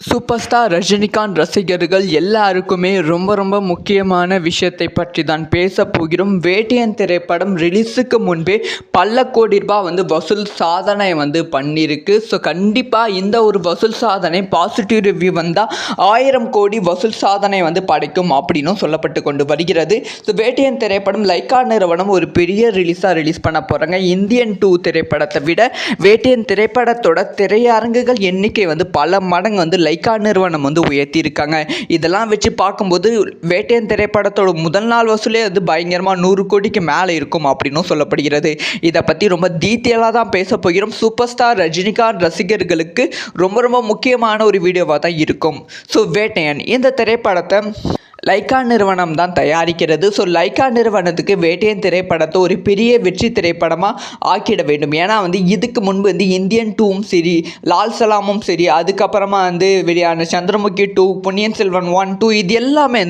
Super star Rajinikanth ரசிகர்கள் எல்லாருக்குமே ரொம்ப முக்கியமான விஷயத்தை பற்றி தான் பேச போகிறோம். வேட்டையன் திரைப்படம் ரிலீஸுக்கு முன்பே பல கோடி ரூபாய் வசூல் சாதனை பண்ணியிருக்கு. ஸோ கண்டிப்பாக இந்த ஒரு வசூல் சாதனை பாசிட்டிவ் ரிவ்யூ வந்தால் 1000 கோடி வசூல் சாதனை படைக்கும் அப்படின்னும் சொல்லப்பட்டு கொண்டு வருகிறது. ஸோ வேட்டையன் திரைப்படம் லைக்கா நிறுவனம் ஒரு பெரிய ரிலீஸ் பண்ண போகிறாங்க. இந்தியன் 2 திரைப்படத்தை விட வேட்டையன் திரைப்படத்தோட திரையரங்குகள் எண்ணிக்கை பல மடங்கு லைக்கா நிறுவனம் உயர்த்தியிருக்காங்க. இதெல்லாம் வச்சு பார்க்கும்போது வேட்டையன் திரைப்படத்தோட முதல் நாள் வசூலே பயங்கரமாக 100 கோடிக்கு மேலே இருக்கும் அப்படின்னும் சொல்லப்படுகிறது. இதை பற்றி ரொம்ப டீட்டெயிலாக தான் பேச போகிறோம். சூப்பர் ஸ்டார் ரஜினிகாந்த் ரசிகர்களுக்கு ரொம்ப முக்கியமான ஒரு வீடியோவாக தான் இருக்கும். ஸோ வேட்டையன் இந்த திரைப்படத்தை லைக்கா நிறுவனம் தான் தயாரிக்கிறது. ஸோ லைக்கா நிறுவனத்துக்கு வேட்டையன் திரைப்படத்தை ஒரு பெரிய வெற்றி திரைப்படமாக ஆக்கிட வேண்டும். ஏன்னா இதுக்கு முன்பு இந்தியன் 2ம் சரி, லால் சலாமும் சரி, அதுக்கப்புறமா வெளியான சந்திரமுகி 2, பொன்னியின் செல்வன் 1, 2 இது எல்லாமே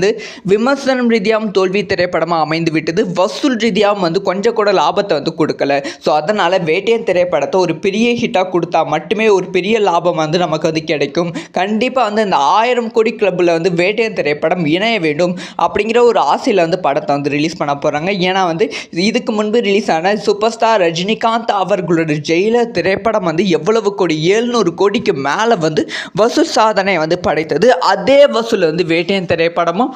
விமர்சனம் ரீதியாகவும் தோல்வி திரைப்படமாக அமைந்து விட்டது. வசூல் ரீதியாகவும் கொஞ்சம் கூட லாபத்தை கொடுக்கல. ஸோ அதனால் வேட்டையன் திரைப்படத்தை ஒரு பெரிய ஹிட்டாக கொடுத்தா மட்டுமே ஒரு பெரிய லாபம் நமக்கு கிடைக்கும். கண்டிப்பாக இந்த 1000 கோடி கிளப்பில் வேட்டையன் திரைப்படம் இணைய வேண்டும் அப்படிங்கிற ஒரு ஆசையில் படத்தை ரிலீஸ் பண்ண போகிறாங்க. ஏன்னா இதுக்கு முன்பு ரிலீஸ் ஆன சூப்பர் ஸ்டார் ரஜினிகாந்த் அவர்களோட ஜெயிலர் திரைப்படம் எவ்வளவு கோடி 700 கோடிக்கு மேலே வசூல் சாதனை படைத்தது. அதே வசூல் வேட்டையன் திரைப்படமும்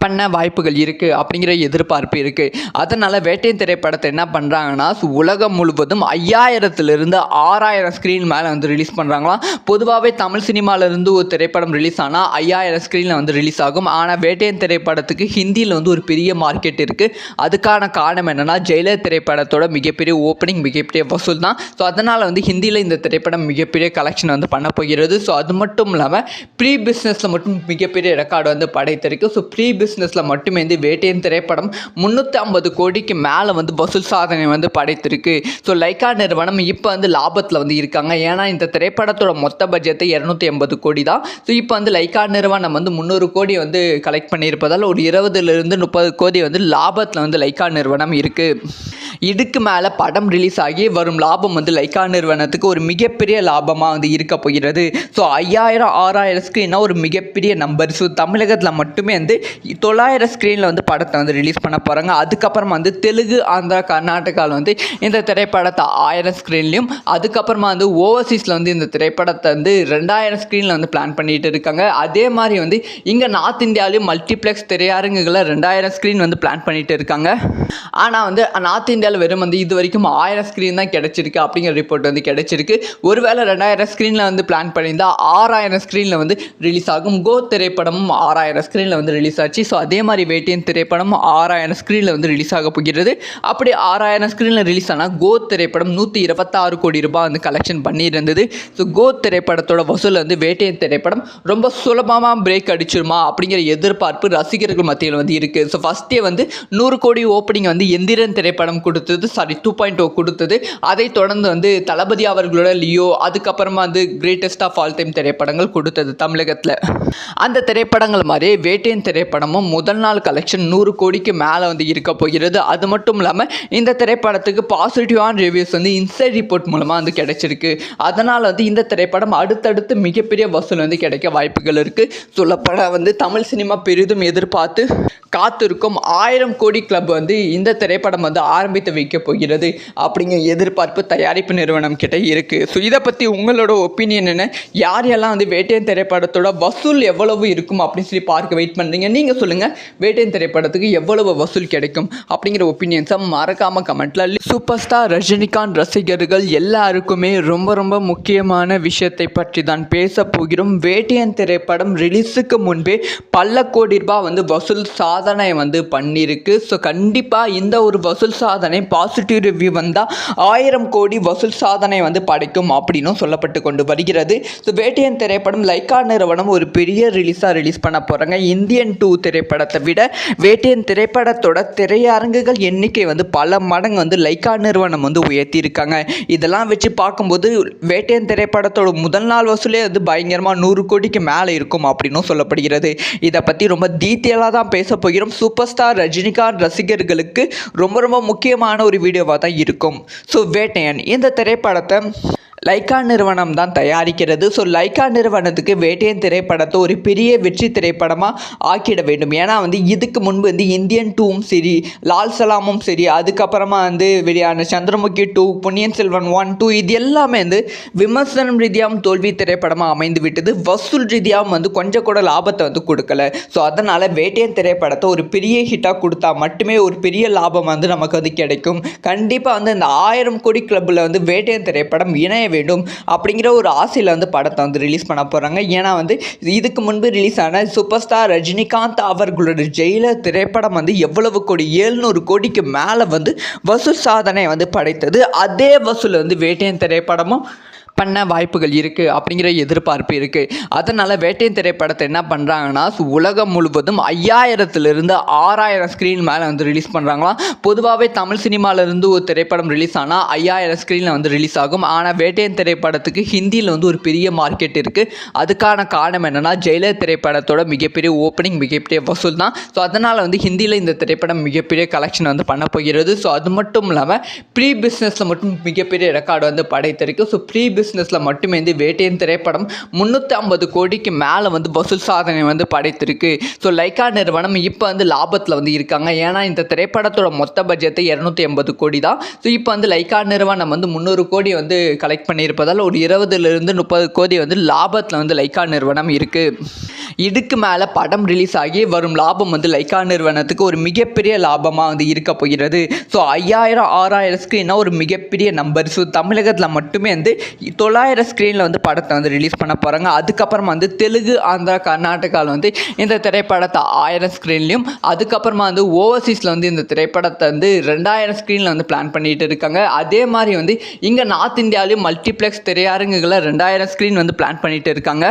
பண்ண வாய்ப்புகள் இருக்குது அப்படிங்கிற எதிர்பார்ப்பு இருக்குது. அதனால் வேட்டையன் திரைப்படத்தை என்ன பண்ணுறாங்கன்னா உலகம் முழுவதும் 5000லிருந்து 6000 ஸ்க்ரீன் மேலே ரிலீஸ் பண்ணுறாங்களாம். பொதுவாகவே தமிழ் சினிமாவிலேருந்து ஒரு திரைப்படம் ரிலீஸ் ஆனால் 5000 ஸ்க்ரீனில் ரிலீஸ் ஆகும். ஆனால் வேட்டையன் திரைப்படத்துக்கு ஹிந்தியில் ஒரு பெரிய மார்க்கெட் இருக்குது. அதுக்கான காரணம் என்னென்னா ஜெயிலர் திரைப்படத்தோட மிகப்பெரிய ஓப்பனிங், மிகப்பெரிய வசூல் தான். ஸோ அதனால் ஹிந்தியில் இந்த திரைப்படம் மிகப்பெரிய கலெக்ஷன் பண்ண போகிறது. ஸோ அது மட்டும் இல்லாமல் ப்ரீ பிஸ்னஸில் மட்டும் மிகப்பெரிய ரெக்கார்டு படைத்திருக்கு. ஸோ ப்ரீ பிஸ்னஸில் மட்டுமே வேட்டையன் திரைப்படம் 350 கோடிக்கு மேலே வசூல் சாதனை படைத்திருக்கு. ஸோ லைக்கா நிறுவனம் இப்போ லாபத்தில் இருக்காங்க. ஏன்னா இந்த திரைப்படத்தோட மொத்த பட்ஜெட்டு 280 கோடி தான். ஸோ இப்போ லைக்கா நிறுவனம் 300 கோடி கலெக்ட் பண்ணியிருப்பதால் ஒரு 20லிருந்து 30 கோடி லாபத்தில் லைக்கா நிறுவனம் இருக்குது. இதுக்கு மேலே படம் ரிலீஸ் ஆகி வரும் லாபம் லைக்கா நிறுவனத்துக்கு ஒரு மிகப்பெரிய லாபமாக இருக்க போகிறது. ஸோ 5000 6000 ஸ்க்ரீனாக ஒரு மிகப்பெரிய நம்பர். ஸோ தமிழகத்தில் மட்டுமே 900 ஸ்க்ரீனில் படத்தை ரிலீஸ் பண்ண போகிறாங்க. அதுக்கப்புறமா தெலுங்கு, ஆந்திரா, கர்நாடகாவில் இந்த திரைப்படத்தை 1000 ஸ்க்ரீன்லையும், அதுக்கப்புறமா ஓவர்சீஸில் இந்த திரைப்படத்தை 2000 ஸ்க்ரீனில் பிளான் பண்ணிட்டு இருக்காங்க. அதே மாதிரி இங்கே நார்த் இந்தியாவிலையும் மல்டிப்ளெக்ஸ் திரையரங்குகளை 2000 ஸ்க்ரீன் பிளான் பண்ணிட்டு இருக்காங்க. ஆனால் நார்த் இந்தியாவில் வெறும் இது வரைக்கும் 1000 ஸ்க்ரீன் தான் கிடைச்சிருக்கு அப்படிங்கிற ரிப்போர்ட் கிடைச்சிருக்கு. ஒருவேளை 2000 ஸ்க்ரீனில் பிளான் பண்ணியிருந்தால் 6000 ஸ்க்ரீனில் ரிலீஸ் ஆகும். கோ திரைப்படமும் 6000 ஸ்க்ரீனில் ரிலீஸ் ஆச்சு. ஸோ அதே மாதிரி வேட்டையன் திரைப்படம் 6000 ஸ்க்ரீனில் ரிலீஸ் ஆக போகிறது. அப்படி 6000 ஸ்க்ரீனில் ரிலீஸ் ஆனால் கோ திரைப்படம் 126 கோடி ரூபாய் கலெக்ஷன் பண்ணியிருந்தது. ஸோ கோ திரைப்படத்தோட வசூல் வேட்டையன் திரைப்படம் ரொம்ப சுலபமாக பிரேக் அடிச்சிருமா அப்படிங்கிற எதிர்பார்ப்பு ரசிகர்கள் மத்தியில் இருக்குது. ஸோ ஃபஸ்ட்டே 100 கோடி ஓப்பனிங் எந்திரன் திரைப்படம் கொடுத்தது, 2.0 கொடுத்தது. அதை தொடர்ந்து தளபதி அவர்களோட லியோ, அதுக்கப்புறமா கிரேட்டஸ்ட் ஆஃப் ஆல் டைம் திரைப்படங்கள் கொடுத்தது தமிழகத்தில். அந்த திரைப்படங்கள் மாதிரி வேட்டையன் திரைப்படமும் முதல் நாள் கலெக்ஷன் 100 கோடிக்கு மேலே இருக்க போகிறது. அது மட்டும் இல்லாமல் இந்த திரைப்படத்துக்கு பாசிட்டிவான ரிவ்யூஸ் இன்சைட் ரிப்போர்ட் மூலமாக கிடைச்சிருக்கு. அதனால் இந்த திரைப்படம் அடுத்தடுத்து மிகப்பெரிய வசூல் கிடைக்க வாய்ப்புகள் இருக்குது. சொல்லப்பட தமிழ் சினிமா பெரிதும் எதிர்பார்த்து காத்திருக்கும் 1000 கோடி கிளப் இந்த திரைப்படம் ஆரம்பித்து வைக்க போகிறது அப்படிங்கிற எதிர்பார்ப்பு தயாரிப்பு நிறுவனம் கிட்ட இருக்குது. ஸோ இதை பற்றி உங்களோட ஒப்பீனியன் என்ன? யாரெல்லாம் வேட்டையன் திரைப்படத்தோட வசூல் எவ்வளவு இருக்கும் அப்படின்னு சொல்லி பார்க்க வெயிட் பண்ணுறீங்க? நீங்கள் சொல்லுங்கள், வேட்டையன் திரைப்படத்துக்கு எவ்வளவு வசூல் கிடைக்கும் அப்படிங்கிற ஒப்பீனியன்ஸை மறக்காமல் கமெண்ட்டில். சூப்பர் ஸ்டார் ரஜினிகாந்த் ரசிகர்கள் எல்லாருக்குமே ரொம்ப முக்கியமான விஷயத்தை பற்றி தான் பேச போகிறோம். வேட்டையன் திரைப்படம் ரிலீஸுக்கு முன்பே பல கோடி ரூபாய் வசூல் சாதனை பண்ணியிருக்கு. ஸோ கண்டிப்பாக இந்த ஒரு வசூல் சாதனை பாசிட்டிவ் ரிவ்யூ வந்தால் 1000 கோடி வசூல் சாதனை படைக்கும் அப்படின்னும் சொல்லப்பட்டு கொண்டு வருகிறது. ஸோ வேட்டையன் திரைப்படம் லைக்கா நிறுவனம் ஒரு பெரிய ரிலீஸ் பண்ண போகிறாங்க. இந்தியன் 2 திரைப்படத்தை விட வேட்டையன் திரைப்படத்தோட திரையரங்குகள் எண்ணிக்கை பல மடங்கு லைக்கா நிறுவனம் உயர்த்தியிருக்காங்க. இதெல்லாம் வச்சு பார்க்கும்போது வேட்டையன் திரைப்படத்தோட முதல் நாள் வசூலே பயங்கரமாக 100 கோடிக்கு மேலே இருக்கும் அப்படின்னும் சொல்லப்படுகிறது. இதை பற்றி ரொம்ப டீட்டெயிலாக தான் பேச போகிறோம். சூப்பர் ஸ்டார் ரஜினிகாந்த் ரசிகர்களுக்கு ரொம்ப முக்கியமான ஒரு வீடியோவாக தான் இருக்கும். ஸோ வேட்டையன் இந்த திரைப்படத்தை லைக்கா நிறுவனம் தான் தயாரிக்கிறது. ஸோ லைக்கா நிறுவனத்துக்கு வேட்டையன் திரைப்படத்தை ஒரு பெரிய வெற்றி திரைப்படமாக ஆக்கிட வேண்டும். ஏன்னா வந்து இதுக்கு முன்பு வந்து இந்தியன் 2வும் சரி, லால் சலாமும் சரி, அதுக்கப்புறமா வந்து வெளியான சந்திரமுகி 2, பொன்னியின் செல்வன் 1, 2 இது எல்லாமே வந்து விமர்சனம் ரீதியாகவும் தோல்வி திரைப்படமாக அமைந்து விட்டது. வசூல் ரீதியாகவும் வந்து கொஞ்சம் கூட லாபத்தை வந்து கொடுக்கல. ஸோ அதனால் வேட்டையன் திரைப்படத்தை ஒரு பெரிய ஹிட்டாக கொடுத்தா மட்டுமே ஒரு பெரிய லாபம் வந்து நமக்கு வந்து கிடைக்கும். கண்டிப்பாக வந்து இந்த 1000 கோடி கிளப்பில் வந்து வேட்டையன் திரைப்படம் இணைய வேண்டும் அப்படிங்கிற ஒரு ஆசையில் வந்து படத்தை வந்து ரிலீஸ் பண்ண போகிறாங்க. ஏன்னா வந்து இதுக்கு முன்பு ரிலீஸ் ஆன சூப்பர் ஸ்டார் ரஜினிகாந்த் அவர்களோட ஜெயிலர் திரைப்படம் வந்து எவ்வளவு கோடி 700 கோடிக்கு மேலே வந்து வசூல் சாதனை வந்து படைத்தது. அதே வசூல் வந்து வேட்டையன் திரைப்படமும் பண்ண வாய்ப்புகள் இருக்குது அப்படிங்கிற எதிர்பார்ப்பு இருக்குது. அதனால் வேட்டையன் திரைப்படத்தை என்ன பண்ணுறாங்கன்னா உலகம் முழுவதும் 5000லிருந்து 6000 ஸ்க்ரீன் மேலே வந்து ரிலீஸ் பண்ணுறாங்களாம். பொதுவாகவே தமிழ் சினிமாவிலேருந்து ஒரு திரைப்படம் ரிலீஸ் ஆனால் 5000 ஸ்க்ரீனில் வந்து ரிலீஸ் ஆகும். ஆனால் வேட்டையன் திரைப்படத்துக்கு ஹிந்தியில் வந்து ஒரு பெரிய மார்க்கெட் இருக்குது. அதுக்கான காரணம் என்னென்னா ஜெயிலர் திரைப்படத்தோட மிகப்பெரிய ஓப்பனிங், மிகப்பெரிய வசூல் தான். ஸோ அதனால் வந்து ஹிந்தியில் இந்த திரைப்படம் மிகப்பெரிய கலெக்ஷன் வந்து பண்ண போகிறது. ஸோ அது மட்டும் இல்லாமல் ப்ரீ பிஸ்னஸில் மட்டும் மிகப்பெரிய ரெக்கார்டு வந்து படைத்திருக்கு. ஸோ ப்ரீ பிஸ்னஸில் மட்டுமே வந்து வேட்டையன் திரைப்படம் 350 கோடிக்கு மேலே வந்து வசூல் சாதனை வந்து படைத்திருக்கு. ஸோ லைக்கா நிறுவனம் இப்போ வந்து லாபத்தில் வந்து இருக்காங்க. ஏன்னா இந்த திரைப்படத்தோட மொத்த பட்ஜெட்டு 280 கோடி தான். ஸோ இப்போ வந்து லைக்கா நிறுவனம் வந்து 300 கோடி வந்து கலெக்ட் பண்ணியிருப்பதால் ஒரு 20லிருந்து 30 கோடி வந்து லாபத்தில் வந்து லைக்கா நிறுவனம் இருக்குது. இதுக்கு மேலே படம் ரிலீஸ் ஆகி வரும் லாபம் வந்து லைக்கா நிறுவனத்துக்கு ஒரு மிகப்பெரிய லாபமாக வந்து இருக்க போகிறது. ஸோ 5000 6000 ஸ்க்ரீன்னா ஒரு மிகப்பெரிய நம்பர். ஸோ தமிழகத்தில் மட்டுமே வந்து 900 ஸ்க்ரீனில் வந்து படத்தை வந்து ரிலீஸ் பண்ண போகிறாங்க. அதுக்கப்புறமா வந்து தெலுங்கு, ஆந்திரா, கர்நாடகாவில் வந்து இந்த திரைப்படத்தை 1000 ஸ்க்ரீன்லையும், அதுக்கப்புறமா வந்து ஓவர்சீஸில் வந்து இந்த திரைப்படத்தை வந்து 2000 ஸ்க்ரீனில் வந்து பிளான் பண்ணிட்டு இருக்காங்க. அதே மாதிரி வந்து இங்கே நார்த் இந்தியாவிலையும் மல்டிப்ளெக்ஸ் திரையரங்குகளை 2000 ஸ்க்ரீன் வந்து பிளான் பண்ணிட்டு இருக்காங்க.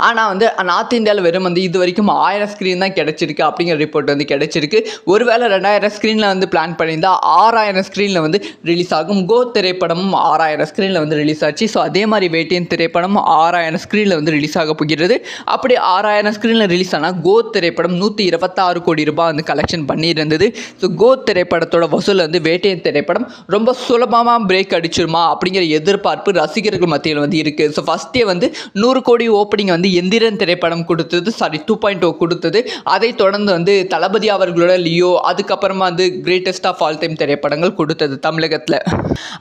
ஆனால் வந்து நார்த் இந்தியாவில் வெறும் வந்து இது வரைக்கும் 1000 ஸ்க்ரீன் தான் கிடைச்சிருக்கு அப்படிங்கிற ரிப்போர்ட் வந்து கிடைச்சிருக்கு. ஒருவேளை 2000 ஸ்க்ரீனில் வந்து பிளான் பண்ணியிருந்தால் 6000 ஸ்க்ரீனில் வந்து ரிலீஸ் ஆகும். கோ திரைப்படமும் 6000 ஸ்க்ரீனில் வந்து ரிலீஸ் ஆச்சு. ஸோ அதே மாதிரி வேட்டையன் திரைப்படம் 6000 ஸ்க்ரீனில் வந்து ரிலீஸ் ஆக போகிறது. அப்படி 6000 ஸ்க்ரீனில் ரிலீஸ் ஆனால் கோ திரைப்படம் 126 கோடி ரூபாய் வந்து கலெக்ஷன் பண்ணியிருந்தது. ஸோ கோ திரைப்படத்தோட வசூல் வந்து வேட்டையன் திரைப்படம் ரொம்ப சுலபமாக பிரேக் அடிச்சிருமா அப்படிங்கிற எதிர்பார்ப்பு ரசிகர்கள் மத்தியில் வந்து இருக்குது. ஸோ ஃபஸ்ட்டே வந்து 100 கோடி ஓப்பனிங் வந்து எந்திரன் திரைப்படம் கொடுத்தது, 2.0 கொடுத்தது. அதை தொடர்ந்து வந்து தளபதி அவர்களோட லியோ, அதுக்கப்புறமா வந்து கிரேட்டஸ்ட் ஆஃப் ஆல் டைம் திரைப்படங்கள் கொடுத்தது தமிழகத்தில்.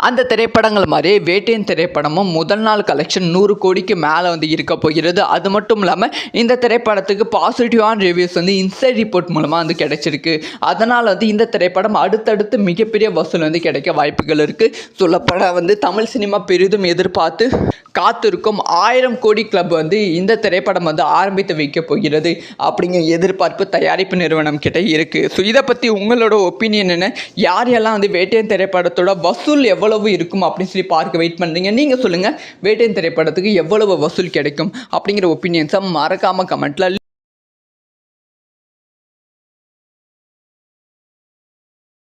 அந்த திரைப்படங்கள் மாதிரி வேட்டையன் திரைப்படமும் முதல் நாள் கலெக்ஷன் 100 கோடிக்கு மேலே வந்து இருக்க போகிறது. அது மட்டும் இல்லாமல் இந்த திரைப்படத்துக்கு பாசிட்டிவான ரிவ்யூஸ் வந்து இன்சைட் ரிப்போர்ட் மூலமாக வந்து கிடைச்சிருக்கு. அதனால் வந்து இந்த திரைப்படம் அடுத்தடுத்து மிகப்பெரிய வசூல் வந்து கிடைக்க வாய்ப்புகள் இருக்குது. சொல்லப்பட வந்து தமிழ் சினிமா பெரிதும் எதிர்பார்த்து காத்திருக்கும் 1000 கோடி கிளப் வந்து இந்த திரைப்படம் வந்து ஆரம்பித்து வைக்க போகிறது அப்படிங்கிற எதிர்பார்ப்பு தயாரிப்பு நிறுவனம் கிட்ட இருக்குது. ஸோ இதை பற்றி உங்களோட ஒப்பீனியன் என்ன? யாரெல்லாம் வந்து வேட்டையன் திரைப்படத்தோட வசூல் எவ்வளவு இருக்கும் அப்படின்னு சொல்லி பார்க்க வெயிட் பண்ணுறீங்க? நீங்கள் சொல்லுங்கள், வேட்டையன் திரைப்படத்துக்கு எவ்வளவு வசூல் கிடைக்கும் அப்படிங்கிற ஒப்பீனியன்ஸை மறக்காமல் கமெண்ட்டில்